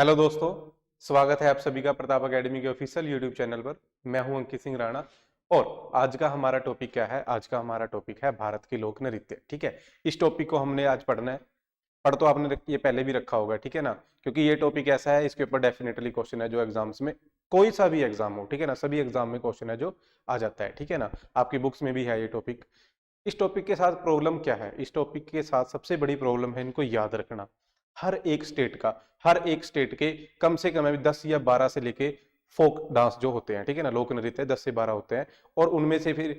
Hello दोस्तों, स्वागत है आप सभी का प्रताप एकेडमी के ऑफिशियल यूट्यूब चैनल पर। मैं हूं अंकित सिंह राणा और आज का हमारा टॉपिक क्या है? आज का हमारा टॉपिक है भारत की लोक नृत्य। ठीक है, इस टॉपिक को हमने आज पढ़ना है। पढ़ तो आपने ये पहले भी रखा होगा, ठीक है ना, क्योंकि ये टॉपिक ऐसा है, इसके ऊपर डेफिनेटली क्वेश्चन है जो एग्जाम्स में, कोई सा भी एग्जाम हो, ठीक है ना, सभी एग्जाम में क्वेश्चन है जो आ जाता है, ठीक है ना। आपकी बुक्स में भी है ये टॉपिक। इस टॉपिक के साथ प्रॉब्लम क्या है? इस टॉपिक के साथ सबसे बड़ी प्रॉब्लम है इनको याद रखना। हर एक स्टेट के कम से कम 10 या 12 से लेके फोक डांस जो होते हैं, ठीक है ना, लोक नृत्य 10 से 12 होते हैं। और उनमें से फिर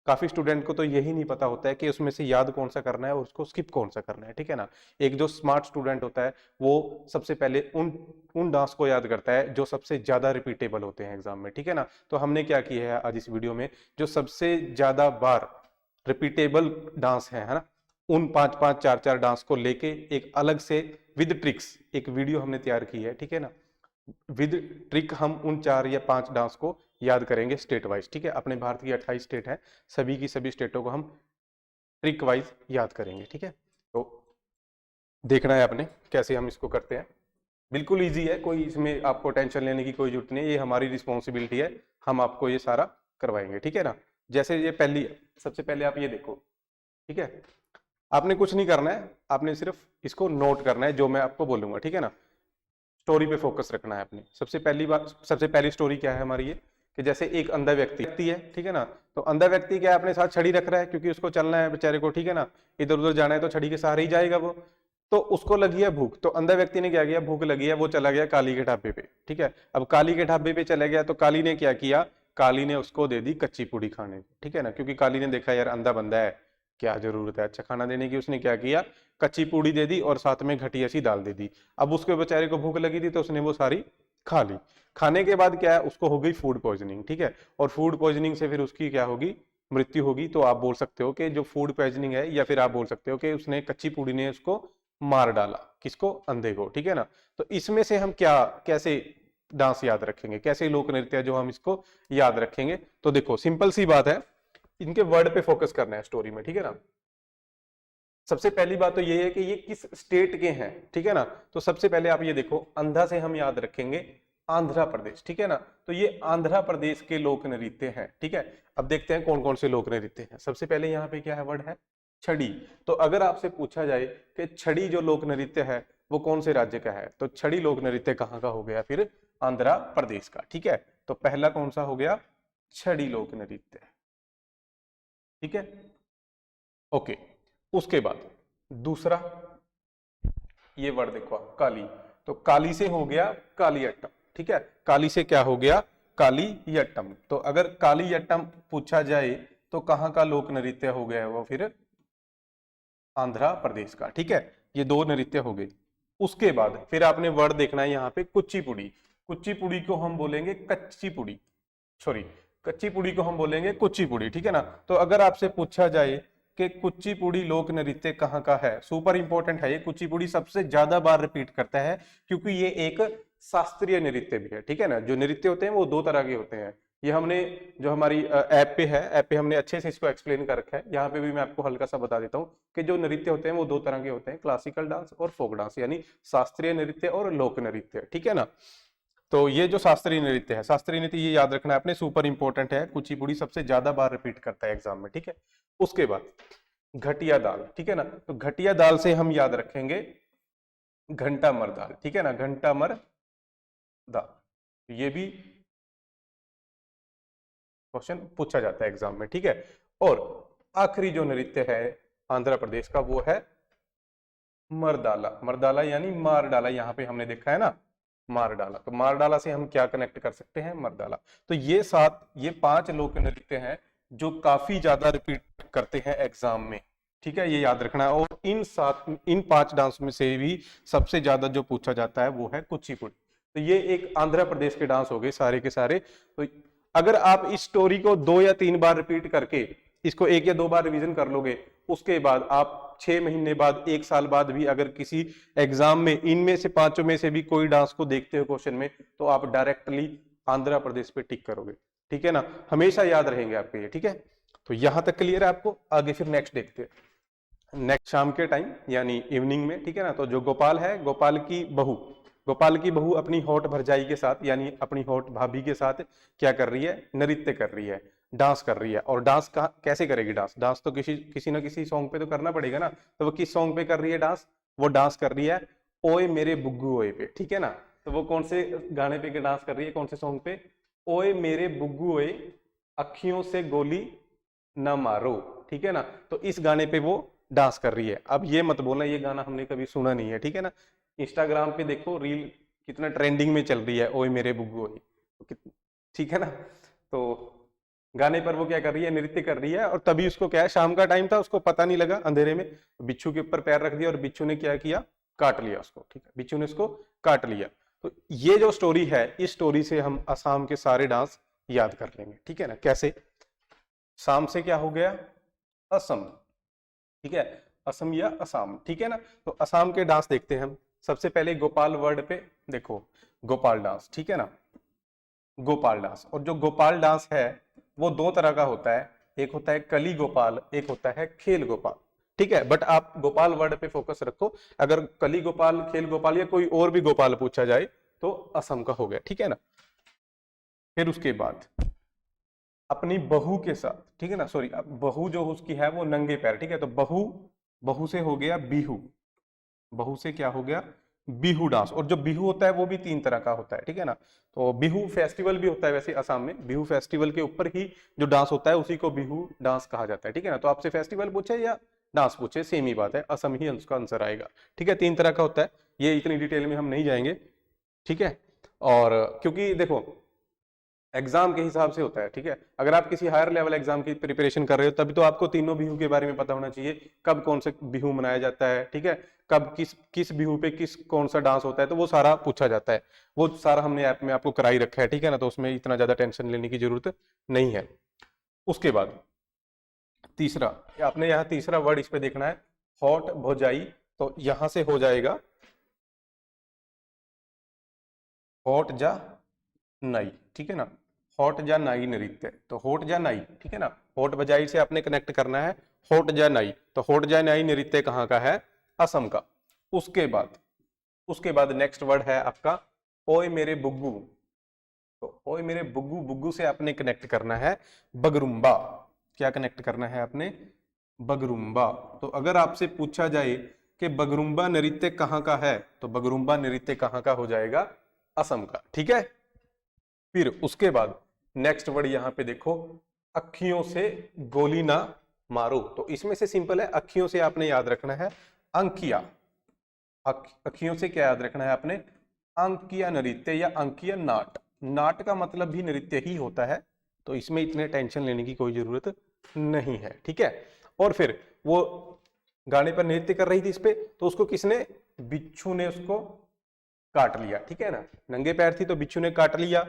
काफी स्टूडेंट को तो यही नहीं पता होता है कि उसमें से याद कौन सा करना है और उसको स्किप कौन सा करना है, ठीक है ना। एक जो स्मार्ट स्टूडेंट होता है वो सबसे पहले उन उन डांस को याद करता है जो सबसे ज्यादा रिपीटेबल होते हैं एग्जाम में, ठीक है ना। तो हमने क्या किया है आज इस वीडियो में, जो सबसे ज्यादा बार रिपीटेबल डांस है ना, उन 5-5 4-4 डांस को लेके एक अलग से विद ट्रिक्स एक वीडियो हमने तैयार की है, ठीक है ना। विद ट्रिक हम उन 4 या 5 डांस को याद करेंगे स्टेट वाइज, ठीक है। अपने भारत की 28 स्टेट है, सभी की सभी स्टेटों को हम ट्रिक वाइज याद करेंगे, ठीक है। तो देखना है आपने कैसे हम इसको करते हैं। बिल्कुल इजी है, कोई इसमें आपको टेंशन लेने की कोई जरूरत नहीं है, ये हमारी रिस्पॉन्सिबिलिटी है, हम आपको ये सारा करवाएंगे, ठीक है ना। जैसे ये सबसे पहले आप ये देखो, ठीक है। आपने कुछ नहीं करना है, आपने सिर्फ इसको नोट करना है जो मैं आपको बोलूंगा, ठीक है ना। स्टोरी पे फोकस रखना है आपने। सबसे पहली स्टोरी क्या है हमारी, ये कि जैसे एक अंधा व्यक्ति है, ठीक है ना। तो अंधा व्यक्ति क्या है, अपने साथ छड़ी रख रहा है क्योंकि उसको चलना है बेचारे को, ठीक है ना, इधर उधर जाना है तो छड़ी के सहारे ही जाएगा वो। तो उसको लगी है भूख, तो अंधा व्यक्ति ने क्या किया, भूख लगी है, वो चला गया काली के ढाबे पे, ठीक है। अब काली के ढाबे पे चला गया तो काली ने क्या किया, काली ने उसको दे दी कच्ची पूड़ी खाने, ठीक है ना, क्योंकि काली ने देखा यार अंधा बंदा है, क्या जरूरत है अच्छा खाना देने की। उसने क्या किया, कच्ची पूड़ी दे दी और साथ में घटिया सी दाल दे दी। अब उसके बेचारे को भूख लगी थी तो उसने वो सारी खा ली। खाने के बाद क्या है, उसको हो गई फूड पॉइजनिंग, ठीक है। और फूड पॉइजनिंग से फिर उसकी क्या होगी, मृत्यु होगी। तो आप बोल सकते हो कि जो फूड पॉइजनिंग है, या फिर आप बोल सकते हो कि उसने कच्ची पूड़ी ने उसको मार डाला, किसको, अंधे को, ठीक है ना। तो इसमें से हम क्या कैसे डांस याद रखेंगे, कैसे लोक नृत्य जो हम इसको याद रखेंगे? तो देखो सिंपल सी बात है, इनके वर्ड पे फोकस करना है स्टोरी में, ठीक है ना। सबसे पहली बात तो ये है कि ये किस स्टेट के हैं, ठीक है ना। तो सबसे पहले आप ये देखो, अंधा से हम याद रखेंगे आंध्र प्रदेश, ठीक है ना। तो ये आंध्र प्रदेश के लोक नृत्य हैं, ठीक है। अब देखते हैं कौन कौन से लोक नृत्य हैं। सबसे पहले यहाँ पे क्या है, वर्ड है छड़ी। तो अगर आपसे पूछा जाए कि छड़ी जो लोक नृत्य है वो कौन से राज्य का है, तो छड़ी लोक नृत्य कहाँ का हो गया, फिर आंध्र प्रदेश का, ठीक है। तो पहला कौन सा हो गया, छड़ी लोक नृत्य, ठीक है, ओके। उसके बाद दूसरा ये वर्ड देखो आप, काली। तो काली से हो गया कालियट्टम, ठीक है। काली से क्या हो गया, कालियट्टम। तो अगर कालियट्टम पूछा जाए तो कहाँ का लोक नृत्य हो गया है वो, फिर आंध्र प्रदेश का, ठीक है। ये दो नृत्य हो गए। उसके बाद फिर आपने वर्ड देखना है यहाँ पे कुचिपुड़ी। कुचिपुड़ी को हम बोलेंगे कच्ची पुड़ी, सॉरी, कच्ची पुड़ी को हम बोलेंगे कुचिपुड़ी, ठीक है ना। तो अगर आपसे पूछा जाए कि कुचिपुड़ी लोक नृत्य कहाँ का है, सुपर इंपॉर्टेंट है ये। कुचिपुड़ी सबसे ज्यादा बार रिपीट करता है क्योंकि ये एक शास्त्रीय नृत्य भी है, ठीक है ना। जो नृत्य होते हैं वो दो तरह के होते हैं। ये हमने जो हमारी ऐप पे है, ऐप पे हमने अच्छे से इसको एक्सप्लेन कर रखा है। यहाँ पे भी मैं आपको हल्का सा बता देता हूँ कि जो नृत्य होते हैं वो दो तरह के होते हैं, क्लासिकल डांस और फोक डांस, यानी शास्त्रीय नृत्य और लोक नृत्य, ठीक है ना। तो ये जो शास्त्रीय नृत्य है, शास्त्रीय नृत्य ये याद रखना है आपने, सुपर इंपॉर्टेंट है। कुचिपुड़ी सबसे ज्यादा बार रिपीट करता है एग्जाम में, ठीक है। उसके बाद घटिया दाल, ठीक है ना। तो घटिया दाल से हम याद रखेंगे घंटा मर दाल, ठीक है ना, घंटा मर दाल। ये भी क्वेश्चन पूछा जाता है एग्जाम में, ठीक है। और आखिरी जो नृत्य है आंध्र प्रदेश का वो है मरदाला। मरदाला यानी मार डाला, यहाँ पे हमने देखा है ना, मार डाला। तो मार डाला से हम क्या कनेक्ट कर सकते हैं, मरदाला। तो ये 5 लोक नृत्य हैं जो काफी ज्यादा रिपीट करते हैं एग्जाम में, ठीक है, ये याद रखना है। और इन 5 डांस में से भी सबसे ज्यादा जो पूछा जाता है वो है कुचिपुड़ी। तो ये एक आंध्र प्रदेश के डांस हो गए सारे के सारे। तो अगर आप इस स्टोरी को 2 या 3 बार रिपीट करके इसको 1 या 2 बार रिवीजन कर लोगे, उसके बाद आप 6 महीने बाद, 1 साल बाद भी अगर किसी एग्जाम में इनमें से 5 में से भी कोई डांस को देखते हो क्वेश्चन में, तो आप डायरेक्टली आंध्र प्रदेश पे टिक करोगे, ठीक है ना। हमेशा याद रहेंगे आपके ये, ठीक है। तो यहां तक क्लियर है आपको। आगे फिर नेक्स्ट देखते हैं, नेक्स्ट शाम के टाइम यानी इवनिंग में, ठीक है ना। तो जो गोपाल है, गोपाल की बहू गोपाल की बहू अपनी होठ भरजाई के साथ यानी अपनी होठ भाभी के साथ क्या कर रही है, नृत्य कर रही है, डांस कर रही है। और डांस का कैसे करेगी, डांस तो किसी किसी ना किसी सॉन्ग पे तो करना पड़ेगा ना। तो वो किस सॉन्ग पे कर रही है डांस, वो डांस कर रही है ओए मेरे बुग्गू ओए पे, ठीक है ना। तो वो कौन से गाने पे डांस कर रही है, कौन से सॉन्ग पे, ओए मेरे बुग्गू ओए अखियों से गोली न मारो, ठीक है ना। तो इस गाने पे वो डांस कर रही है। अब ये मत बोलना ये गाना हमने कभी सुना नहीं है, ठीक है ना। इंस्टाग्राम पे देखो रील कितना ट्रेंडिंग में चल रही है, ओए मेरे बुग्गू ओए, ठीक है ना। तो गाने पर वो क्या कर रही है, नृत्य कर रही है। और तभी उसको क्या है, शाम का टाइम था, उसको पता नहीं लगा अंधेरे में, बिच्छू के ऊपर पैर रख दिया और बिच्छू ने क्या किया, काट लिया उसको, ठीक है, बिच्छू ने उसको काट लिया। तो ये जो स्टोरी है, इस स्टोरी से हम असम के सारे डांस याद कर लेंगे, ठीक है ना। कैसे, शाम से क्या हो गया, असम, ठीक है, असम या असम, ठीक है ना। तो असम के डांस देखते हैं हम। सबसे पहले गोपाल वर्ड पे देखो, गोपाल डांस, ठीक है ना, गोपाल डांस। और जो गोपाल डांस है वो दो तरह का होता है, एक होता है कली गोपाल, एक होता है खेल गोपाल, ठीक है। बट आप गोपाल वर्ड पे फोकस रखो, अगर कली गोपाल, खेल गोपाल या कोई और भी गोपाल पूछा जाए तो असम का हो गया, ठीक है ना। फिर उसके बाद अपनी बहू के साथ, ठीक है ना, सॉरी बहू जो उसकी है वो नंगे पैर, ठीक है। तो बहू, बहू से हो गया बिहू, बहू से क्या हो गया, बिहू डांस। और जो बिहू होता है वो भी तीन तरह का होता है, ठीक है ना। तो बिहू फेस्टिवल भी होता है वैसे असम में, बिहू फेस्टिवल के ऊपर ही जो डांस होता है उसी को बिहू डांस कहा जाता है, ठीक है ना। तो आपसे फेस्टिवल पूछे या डांस पूछे सेम ही बात है, असम ही उसका आंसर आएगा, ठीक है। तीन तरह का होता है, ये इतनी डिटेल में हम नहीं जाएंगे, ठीक है। और क्योंकि देखो एग्जाम के हिसाब से होता है, ठीक है। अगर आप किसी हायर लेवल एग्जाम की प्रिपरेशन कर रहे हो तभी तो आपको तीनों बिहू के बारे में पता होना चाहिए, कब कौन से बिहू मनाया जाता है, ठीक है, कब किस किस बिहू पे किस कौन सा डांस होता है, तो वो सारा पूछा जाता है। वो सारा हमने ऐप में आपको कराई रखा है, ठीक है ना। तो उसमें इतना ज्यादा टेंशन लेने की जरूरत नहीं है। उसके बाद तीसरा, आपने यहाँ तीसरा वर्ड इस पे देखना है, हॉट भौजाई। तो यहां से हो जाएगा हॉट जा नाई, ठीक है ना, होट जा नाई नृत्य। तो होट जा नाई, ठीक है ना, होट बजाई से आपने कनेक्ट करना है होट जा नाई। तो होट जा नाई नृत्य कहाँ का है, असम का। उसके बाद, उसके बाद नेक्स्ट वर्ड है आपका ओए मेरे बुग्गू। तो ओए मेरे बुग्गू, बुग्गू से आपने कनेक्ट करना है बगरुम्बा। क्या कनेक्ट करना है आपने, बगरुम्बा। तो अगर आपसे पूछा जाए कि बगरुम्बा नृत्य कहाँ का है, तो बगरुम्बा नृत्य कहाँ का हो जाएगा, असम का, ठीक है। फिर उसके बाद नेक्स्ट वर्ड यहां पे देखो, अखियों से गोली ना मारो। तो इसमें से सिंपल है, अखियों से आपने याद रखना है अंकिया। अखियों से क्या याद रखना है आपने, अंकिया नृत्य या अंकिया नाट। नाट का मतलब भी नृत्य ही होता है, तो इसमें इतने टेंशन लेने की कोई जरूरत नहीं है, ठीक है। और फिर वो गाने पर नृत्य कर रही थी इस पे, तो उसको किसने, बिच्छू ने उसको काट लिया, ठीक है ना। नंगे पैर थी तो बिच्छू ने काट लिया,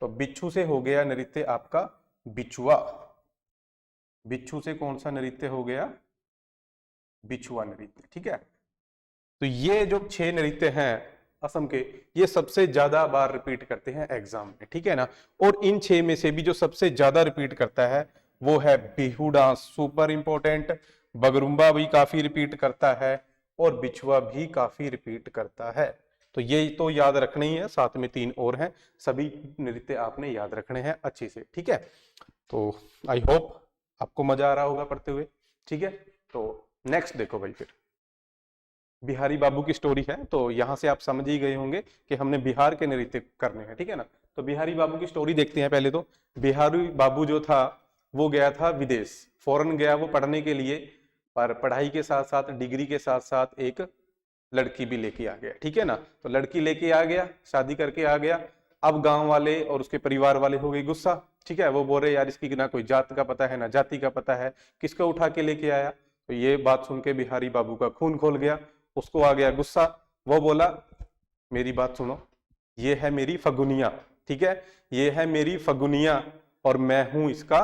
तो बिच्छू से हो गया नृत्य आपका बिछुआ। बिच्छू से कौन सा नृत्य हो गया, बिछुआ नृत्य, ठीक है। तो ये जो 6 नृत्य हैं असम के, ये सबसे ज्यादा बार रिपीट करते हैं एग्जाम में, ठीक है ना। और इन 6 में से भी जो सबसे ज्यादा रिपीट करता है वो है Bihu dance, super important. Bagurumba भी काफी रिपीट करता है और बिछुआ भी काफी रिपीट करता है। तो ये तो याद रखना ही है, साथ में 3 और हैं, सभी नृत्य आपने याद रखने हैं अच्छे से, ठीक है। तो आई होप आपको मजा आ रहा होगा पढ़ते हुए, ठीक है। तो नेक्स्ट देखो भाई, फिर बिहारी बाबू की स्टोरी है। तो यहां से आप समझ ही गए होंगे कि हमने बिहार के नृत्य करने हैं, ठीक है ना। तो बिहारी बाबू की स्टोरी देखते हैं पहले। तो बिहारी बाबू जो था वो गया था विदेश, फॉरेन गया वो पढ़ने के लिए, पर पढ़ाई के साथ साथ, डिग्री के साथ साथ एक लड़की भी लेके आ गया, ठीक है ना। तो लड़की लेके आ गया, शादी करके आ गया। अब गांव वाले और उसके परिवार वाले हो गए गुस्सा, ठीक है। वो बोल रहे यार इसकी ना कोई जात का पता है ना जाति का पता है, किसको उठा के लेके आया। तो ये बात सुन के बिहारी बाबू का खून खोल गया, उसको आ गया गुस्सा। वो बोला मेरी बात सुनो, ये है मेरी फगुनिया, ठीक है, ये है मेरी फगुनिया और मैं हूं इसका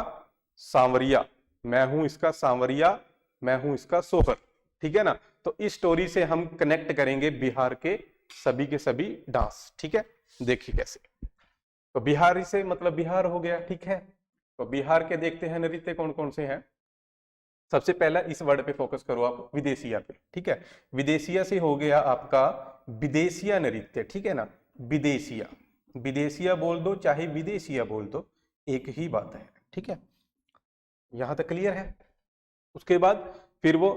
सांवरिया, मैं हूं इसका सांवरिया, मैं हूं इसका सोहर, ठीक है ना। तो इस स्टोरी से हम कनेक्ट करेंगे बिहार के सभी डांस, ठीक है। देखिए कैसे, तो बिहारी से मतलब बिहार हो गया, ठीक है। तो बिहार के देखते हैं नृत्य कौन कौन से हैं। सबसे पहला इस वर्ड पे फोकस करो आप, विदेशिया पे, ठीक है। विदेशिया से हो गया आपका विदेशिया नृत्य, ठीक है ना। विदेशिया, विदेशिया बोल दो चाहे विदेशिया बोल दो, एक ही बात है, ठीक है। यहां तक क्लियर है। उसके बाद फिर वो,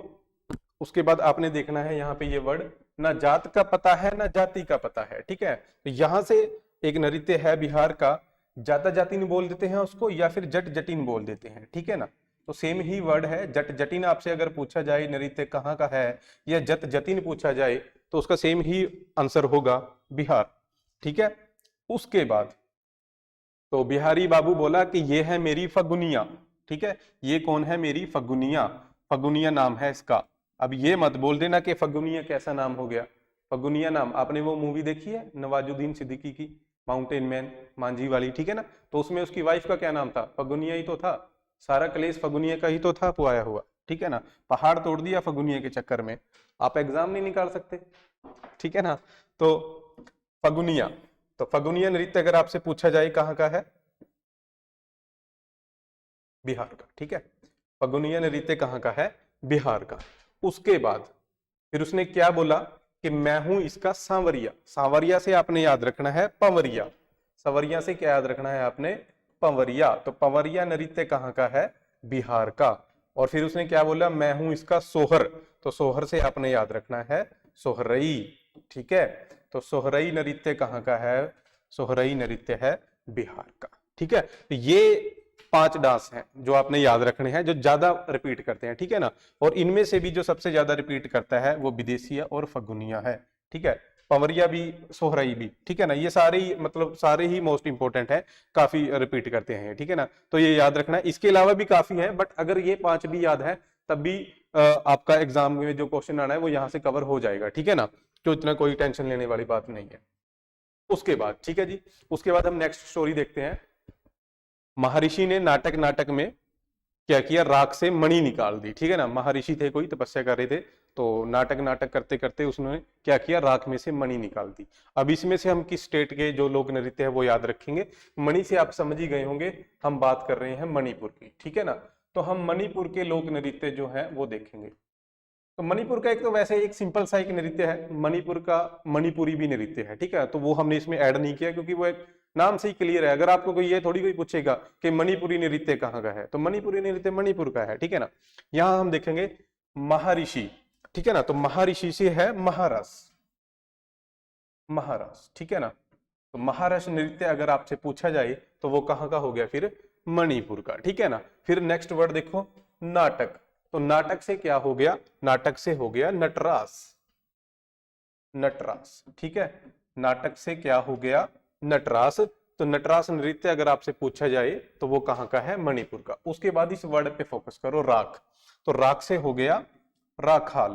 उसके बाद आपने देखना है यहाँ पे ये वर्ड, ना जात का पता है ना जाति का पता है, ठीक है। तो यहां से एक नृत्य है बिहार का, जाता जातिन बोल देते हैं उसको या फिर जट जटिन बोल देते हैं, ठीक है ना। तो सेम ही वर्ड है, जट जटिन आपसे अगर पूछा जाए नृत्य कहाँ का है, या जत जतिन पूछा जाए तो उसका सेम ही आंसर होगा बिहार, ठीक है। उसके बाद तो बिहारी बाबू बोला कि ये है मेरी फगुनिया, ठीक है। ये कौन है, मेरी फगुनिया, फगुनिया नाम है इसका। अब ये मत बोल देना कि फगुनिया कैसा नाम हो गया, फगुनिया नाम, आपने वो मूवी देखी है नवाजुद्दीन सिद्दीकी की, माउंटेन मैन, मांझी वाली, ठीक है ना। तो उसमें उसकी वाइफ का क्या नाम था, फगुनिया ही तो था, सारा क्लेश फगुनिया का ही तो था पुआया हुआ, ठीक है ना। पहाड़ तोड़ दिया फगुनिया के चक्कर में, आप एग्जाम नहीं निकाल सकते, ठीक है ना। तो फगुनिया, तो फगुनिया नृत्य अगर आपसे पूछा जाए कहाँ का है, बिहार का, ठीक है। फगुनिया नृत्य कहाँ का है, बिहार का। उसके बाद फिर उसने क्या बोला कि मैं हूं इसका सांवरिया, सांवरिया से आपने याद रखना है पंवरिया, सांवरिया से क्या याद रखना है आपने, पंवरिया। तो पंवरिया नृत्य कहाँ का है, बिहार का। और फिर उसने क्या बोला, मैं हूं इसका सोहर, तो सोहर से आपने याद रखना है सोहरई, ठीक है। तो सोहरई नृत्य कहाँ का है, सोहरई नृत्य है बिहार का, ठीक है। तो ये 5 डांस हैं जो आपने याद रखने हैं, जो ज्यादा रिपीट करते हैं, ठीक है ना। और इनमें से भी जो सबसे ज्यादा रिपीट करता है वो विदेशिया और फगुनिया है, ठीक है। पंवरिया भी, सोहराई भी, ठीक है ना। ये सारे ही मतलब सारे ही मोस्ट इंपोर्टेंट है, काफी रिपीट करते हैं, ठीक है ना। तो ये याद रखना है, इसके अलावा भी काफी है, बट अगर ये 5 भी याद है तब भी आपका एग्जाम में जो क्वेश्चन आना है वो यहाँ से कवर हो जाएगा, ठीक है ना। तो इतना कोई टेंशन लेने वाली बात नहीं है। उसके बाद, ठीक है जी, उसके बाद हम नेक्स्ट स्टोरी देखते हैं। महर्षि ने नाटक में क्या किया, राख से मणि निकाल दी, ठीक है ना। महर्षि थे, कोई तपस्या कर रहे थे, तो नाटक करते करते उसने क्या किया, राख में से मणि निकाल दी। अब इसमें से हम किस स्टेट के जो लोक नृत्य है वो याद रखेंगे। मणि से आप समझ ही गए होंगे, हम बात कर रहे हैं मणिपुर की, ठीक है ना। तो हम मणिपुर के लोक नृत्य जो है वो देखेंगे। तो मणिपुर का एक तो वैसे एक सिंपल सा एक नृत्य है, मणिपुर का मणिपुरी भी नृत्य है, ठीक है। तो वो हमने इसमें ऐड नहीं किया क्योंकि वो एक नाम से ही क्लियर है। अगर आपको कोई ये थोड़ी कोई पूछेगा कि मणिपुरी नृत्य कहाँ का है, तो मणिपुरी नृत्य मणिपुर का है, ठीक है ना। यहाँ हम देखेंगे महर्षि, ठीक है ना। तो महर्षि से है महारस, महारस, ठीक है ना। तो महारस नृत्य अगर आपसे पूछा जाए तो वो कहाँ का हो गया, फिर मणिपुर का, ठीक है ना। फिर नेक्स्ट वर्ड देखो, नाटक। तो नाटक से क्या हो गया, नाटक से हो गया नटरास, नटरास, ठीक है। नाटक से क्या हो गया, नटरास। तो नटरास नृत्य अगर आपसे पूछा जाए तो वो कहाँ का है, मणिपुर का। उसके बाद इस वर्ड पे फोकस करो, राख। तो राख से हो गया राखाल,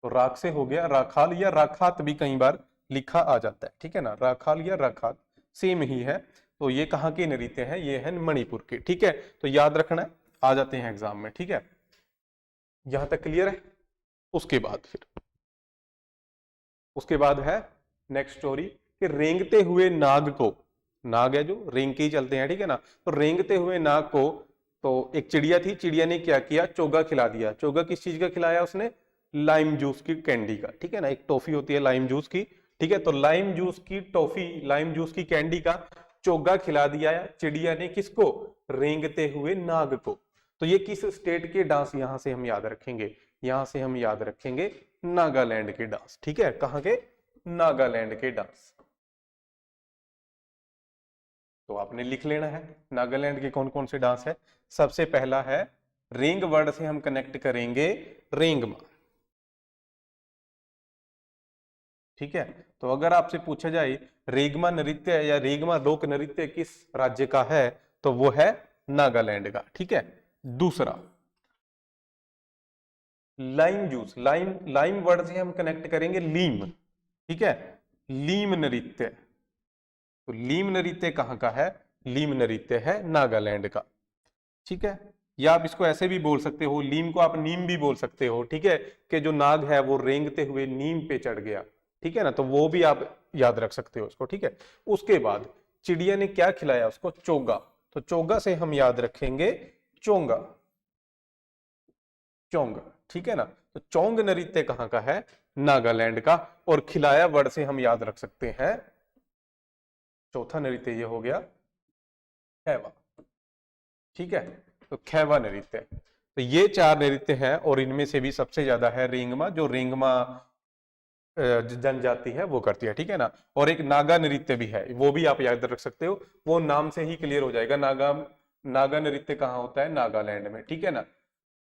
तो राख से हो गया राखाल, या राखात भी कई बार लिखा आ जाता है, ठीक है ना। राखाल या राखात सेम ही है। तो ये कहाँ के नृत्य है, ये है मणिपुर के, ठीक है। तो याद रखना, आ जाते हैं एग्जाम में, ठीक है। यहां तक क्लियर है। उसके बाद फिर उसके बाद है नेक्स्ट स्टोरी कि रेंगते हुए नाग को, नाग है जो रेंग के ही चलते हैं, ठीक है ना। तो रेंगते हुए नाग को, तो एक चिड़िया थी, चिड़िया ने क्या किया, चोगा खिला दिया। चोगा किस चीज का खिलाया उसने, लाइम जूस की कैंडी का, ठीक है ना। एक टॉफी होती है लाइम जूस की, ठीक है। तो लाइम जूस की टॉफी, लाइम जूस की कैंडी का चोगा खिला दिया चिड़िया ने, किसको, रेंगते हुए नाग को। तो ये किस स्टेट के डांस यहां से हम याद रखेंगे, यहां से हम याद रखेंगे नागालैंड के डांस, ठीक है। कहां के, नागालैंड के डांस। तो आपने लिख लेना है नागालैंड के कौन कौन से डांस है। सबसे पहला है, रेंग वर्ड से हम कनेक्ट करेंगे रेंगमा, ठीक है। तो अगर आपसे पूछा जाए रेगमा नृत्य या रेगमा लोक नृत्य किस राज्य का है, तो वो है नागालैंड का, ठीक है। दूसरा, lime juice, lime, lime word से हम कनेक्ट करेंगे लीम, ठीक है, लीम नृत्य। तो लीम नृत्य कहाँ का है, लीम नृत्य है नागालैंड का, ठीक है। या आप इसको ऐसे भी बोल सकते हो, लीम को आप नीम भी बोल सकते हो, ठीक है, कि जो नाग है वो रेंगते हुए नीम पे चढ़ गया, ठीक है ना। तो वो भी आप याद रख सकते हो उसको, ठीक है। उसके बाद चिड़िया ने क्या खिलाया उसको, चोगा। तो चोगा से हम याद रखेंगे चोंगा, चोंग, ठीक है ना। तो चोंग नृत्य कहाँ का है? नागालैंड का। और खिलाया वर्ड से हम याद रख सकते हैं, चौथा नृत्य ये हो गया खैवा, ठीक है। तो खैवा नृत्य, तो ये 4 नृत्य हैं और इनमें से भी सबसे ज्यादा है रेंगमा, जो रेंगमा जनजाति है वो करती है, ठीक है ना। और एक नागा नृत्य भी है, वो भी आप याद रख सकते हो, वो नाम से ही क्लियर हो जाएगा। नागा नृत्य कहाँ होता है? नागालैंड में, ठीक है ना।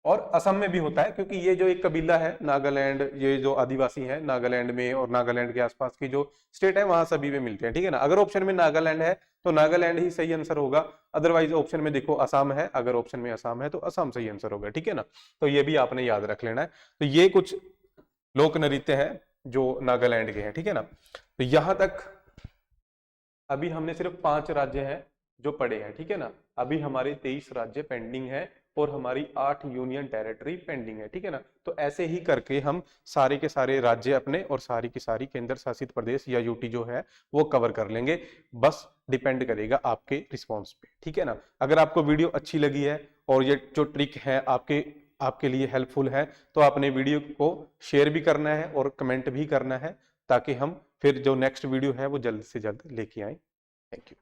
और असम में भी होता है, क्योंकि ये जो एक कबीला है नागालैंड, ये जो आदिवासी हैं नागालैंड में और नागालैंड के आसपास की जो स्टेट है वहां सभी में मिलते हैं, ठीक है ना। अगर ऑप्शन में नागालैंड है तो नागालैंड ही सही आंसर होगा, अदरवाइज ऑप्शन में देखो असम है, अगर ऑप्शन में असम है तो असम सही आंसर होगा, ठीक है ना। तो ये भी आपने याद रख लेना है। तो ये कुछ लोक नृत्य है जो नागालैंड के हैं, ठीक है ना। तो यहां तक अभी हमने सिर्फ 5 राज्य हैं जो पड़े हैं, ठीक है ना। अभी हमारे 23 राज्य पेंडिंग है और हमारी 8 यूनियन टेरिटरी पेंडिंग है, ठीक है ना। तो ऐसे ही करके हम सारे के सारे राज्य अपने और सारी की सारी केंद्र शासित प्रदेश या यूटी जो है वो कवर कर लेंगे। बस डिपेंड करेगा आपके रिस्पॉन्स पे, ठीक है ना। अगर आपको वीडियो अच्छी लगी है और ये जो ट्रिक है आपके लिए हेल्पफुल है, तो आपने वीडियो को शेयर भी करना है और कमेंट भी करना है, ताकि हम फिर जो नेक्स्ट वीडियो है वो जल्द से जल्द लेके आए। Thank you.